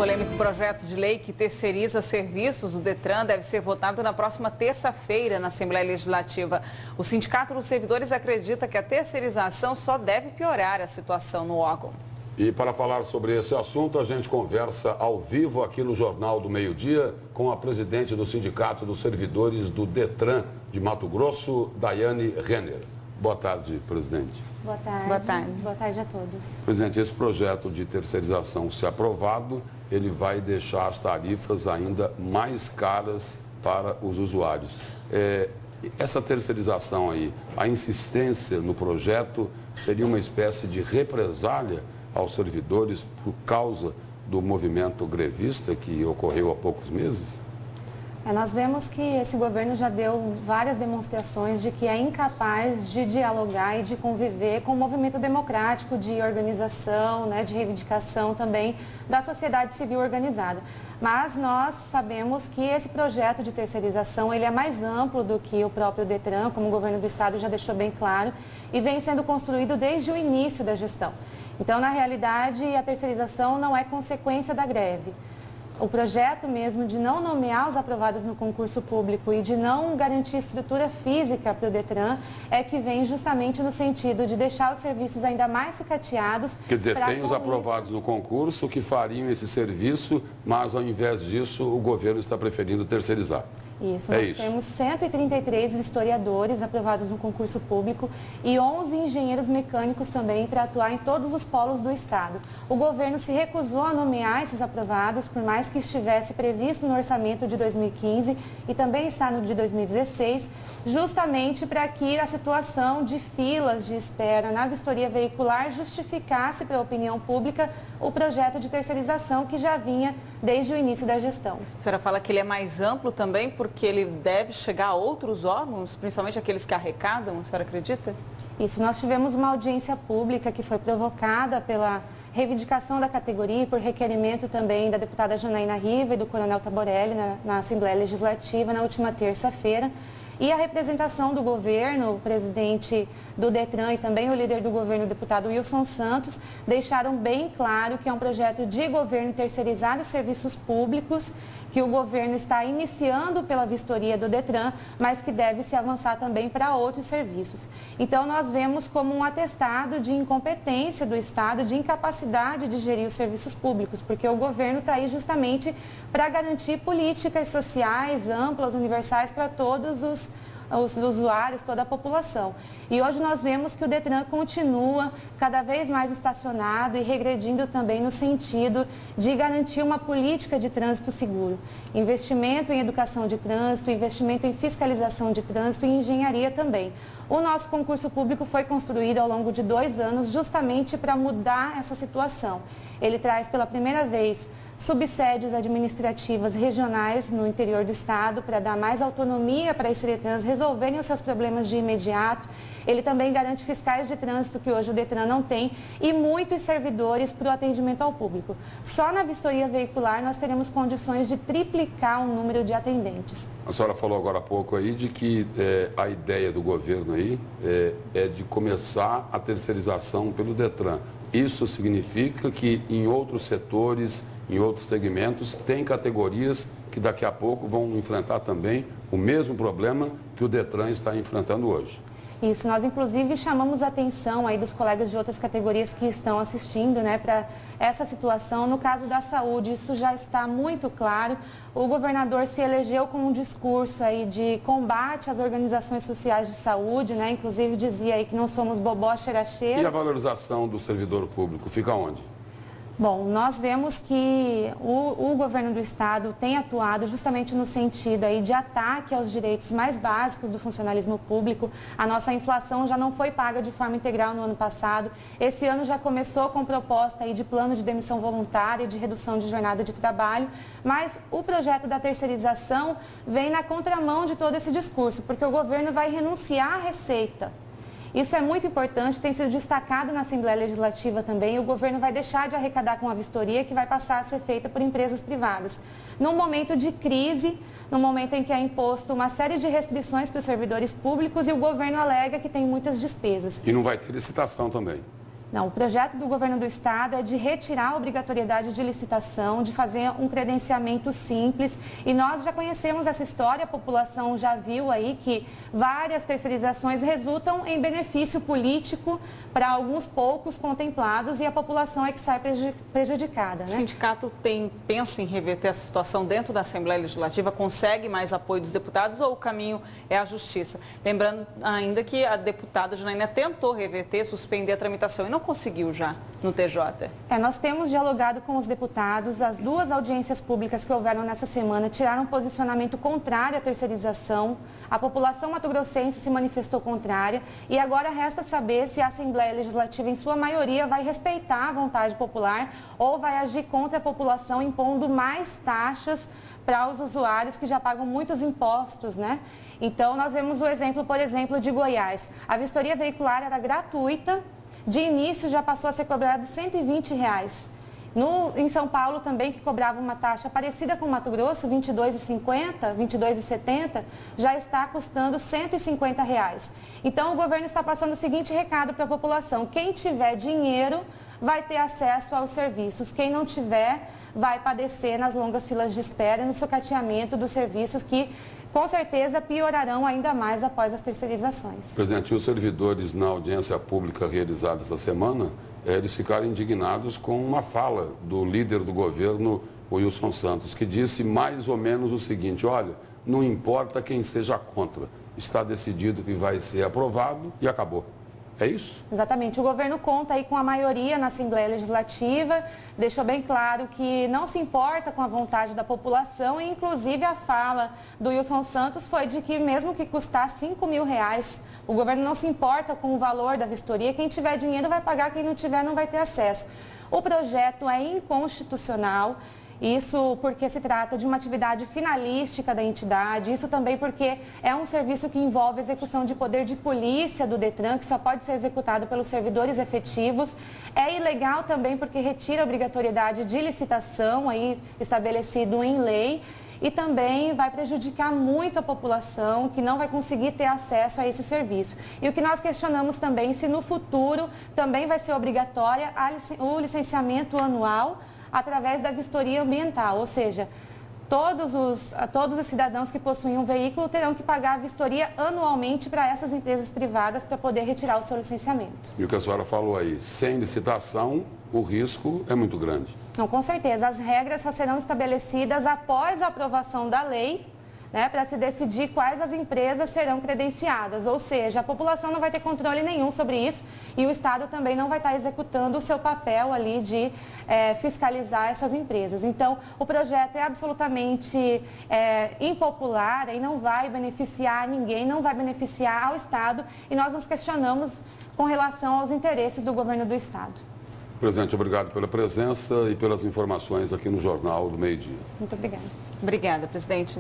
polêmico projeto de lei que terceiriza serviços do Detran deve ser votado na próxima terça-feira na Assembleia Legislativa. O Sindicato dos Servidores acredita que a terceirização só deve piorar a situação no órgão. E para falar sobre esse assunto, a gente conversa ao vivo aqui no Jornal do Meio-Dia com a presidente do Sindicato dos Servidores do Detran de Mato Grosso, Daiane Renner. Boa tarde, presidente. Boa tarde. Boa tarde. Boa tarde a todos. Presidente, esse projeto de terceirização, se aprovado, ele vai deixar as tarifas ainda mais caras para os usuários. Essa terceirização aí, a insistência no projeto seria uma espécie de represália aos servidores por causa do movimento grevista que ocorreu há poucos meses? Nós vemos que esse governo já deu várias demonstrações de que é incapaz de dialogar e de conviver com o movimento democrático de organização, de reivindicação também da sociedade civil organizada. Mas nós sabemos que esse projeto de terceirização ele é mais amplo do que o próprio Detran, como o governo do estado já deixou bem claro, e vem sendo construído desde o início da gestão. Então, na realidade, a terceirização não é consequência da greve. O projeto mesmo de não nomear os aprovados no concurso público e de não garantir estrutura física para o Detran é que vem justamente no sentido de deixar os serviços ainda mais sucateados. Quer dizer, tem os aprovados no concurso que fariam esse serviço, mas ao invés disso o governo está preferindo terceirizar. Isso, nós temos 133 vistoriadores aprovados no concurso público e 11 engenheiros mecânicos também para atuar em todos os polos do estado. O governo se recusou a nomear esses aprovados, por mais que estivesse previsto no orçamento de 2015 e também está no de 2016, justamente para que a situação de filas de espera na vistoria veicular justificasse para a opinião pública o projeto de terceirização que já vinha desde o início da gestão. A senhora fala que ele é mais amplo também porque ele deve chegar a outros órgãos, principalmente aqueles que arrecadam, a senhora acredita? Isso, nós tivemos uma audiência pública que foi provocada pela reivindicação da categoria e por requerimento também da deputada Janaína Riva e do coronel Taborelli na Assembleia Legislativa na última terça-feira. E a representação do governo, o presidente do Detran e também o líder do governo, o deputado Wilson Santos, deixaram bem claro que é um projeto de governo terceirizar os serviços públicos, que o governo está iniciando pela vistoria do Detran, mas que deve se avançar também para outros serviços. Então, nós vemos como um atestado de incompetência do Estado, de incapacidade de gerir os serviços públicos, porque o governo está aí justamente para garantir políticas sociais amplas, universais para todos os usuários, toda a população. E hoje nós vemos que o Detran continua cada vez mais estacionado e regredindo também no sentido de garantir uma política de trânsito seguro. Investimento em educação de trânsito, investimento em fiscalização de trânsito e engenharia também. O nosso concurso público foi construído ao longo de 2 anos justamente para mudar essa situação. Ele traz pela primeira vez subsédios administrativas regionais no interior do estado para dar mais autonomia para as Ciretrans resolverem os seus problemas de imediato. Ele também garante fiscais de trânsito que hoje o Detran não tem e muitos servidores para o atendimento ao público. Só na vistoria veicular nós teremos condições de triplicar o número de atendentes. A senhora falou agora há pouco aí de que a ideia do governo aí é de começar a terceirização pelo Detran. Isso significa que em outros setores, em outros segmentos, tem categorias que daqui a pouco vão enfrentar também o mesmo problema que o Detran está enfrentando hoje. Isso, nós inclusive chamamos a atenção aí dos colegas de outras categorias que estão assistindo, para essa situação. No caso da saúde, isso já está muito claro. O governador se elegeu com um discurso aí de combate às organizações sociais de saúde, inclusive dizia aí que não somos bobó cheira-cheira. E a valorização do servidor público fica onde? Bom, nós vemos que o governo do estado tem atuado justamente no sentido aí de ataque aos direitos mais básicos do funcionalismo público. A nossa inflação já não foi paga de forma integral no ano passado. Esse ano já começou com proposta aí de plano de demissão voluntária, de redução de jornada de trabalho, mas o projeto da terceirização vem na contramão de todo esse discurso, porque o governo vai renunciar à receita. Isso é muito importante, tem sido destacado na Assembleia Legislativa também. O governo vai deixar de arrecadar com a vistoria que vai passar a ser feita por empresas privadas. Num momento de crise, no momento em que é imposto uma série de restrições para os servidores públicos e o governo alega que tem muitas despesas. E não vai ter licitação também. Não, o projeto do governo do estado é de retirar a obrigatoriedade de licitação, de fazer um credenciamento simples. E nós já conhecemos essa história, a população já viu aí que várias terceirizações resultam em benefício político para alguns poucos contemplados e a população é que sai prejudicada, né? O sindicato pensa em reverter essa situação dentro da Assembleia Legislativa, consegue mais apoio dos deputados ou o caminho é a justiça? Lembrando ainda que a deputada Janaína tentou reverter, suspender a tramitação e não conseguiu já no TJ. Nós temos dialogado com os deputados, as duas audiências públicas que houveram nessa semana tiraram um posicionamento contrário à terceirização, a população mato-grossense se manifestou contrária e agora resta saber se a Assembleia Legislativa, em sua maioria, vai respeitar a vontade popular ou vai agir contra a população, impondo mais taxas para os usuários que já pagam muitos impostos, né? Então, nós vemos o exemplo, por exemplo, de Goiás. A vistoria veicular era gratuita, de início já passou a ser cobrado R$ 120. Em São Paulo também, que cobrava uma taxa parecida com Mato Grosso, R$ 22,50, R$ 22,70, já está custando R$ 150. Então, o governo está passando o seguinte recado para a população: quem tiver dinheiro vai ter acesso aos serviços, quem não tiver vai padecer nas longas filas de espera e no sucateamento dos serviços que, com certeza, piorarão ainda mais após as terceirizações. Presidente, os servidores na audiência pública realizada essa semana, eles ficaram indignados com uma fala do líder do governo, Wilson Santos, que disse mais ou menos o seguinte: olha, não importa quem seja contra, está decidido que vai ser aprovado e acabou. É isso? Exatamente. O governo conta aí com a maioria na Assembleia Legislativa, deixou bem claro que não se importa com a vontade da população e, inclusive, a fala do Wilson Santos foi de que mesmo que custar R$ 5.000, o governo não se importa com o valor da vistoria, quem tiver dinheiro vai pagar, quem não tiver não vai ter acesso. O projeto é inconstitucional. Isso porque se trata de uma atividade finalística da entidade, isso também porque é um serviço que envolve execução de poder de polícia do DETRAN, que só pode ser executado pelos servidores efetivos. É ilegal também porque retira a obrigatoriedade de licitação, aí estabelecido em lei, e também vai prejudicar muito a população, que não vai conseguir ter acesso a esse serviço. E o que nós questionamos também, se no futuro também vai ser obrigatória o licenciamento anual através da vistoria ambiental, ou seja, todos os cidadãos que possuem um veículo terão que pagar a vistoria anualmente para essas empresas privadas para poder retirar o seu licenciamento. E o que a senhora falou aí, sem licitação, o risco é muito grande. Não, com certeza. As regras só serão estabelecidas após a aprovação da lei, né, para se decidir quais as empresas serão credenciadas. Ou seja, a população não vai ter controle nenhum sobre isso e o Estado também não vai estar executando o seu papel ali de fiscalizar essas empresas. Então, o projeto é absolutamente impopular e não vai beneficiar ninguém, não vai beneficiar ao Estado e nós nos questionamos com relação aos interesses do governo do Estado. Presidente, obrigado pela presença e pelas informações aqui no Jornal do Meio-Dia. Muito obrigada. Obrigada, presidente.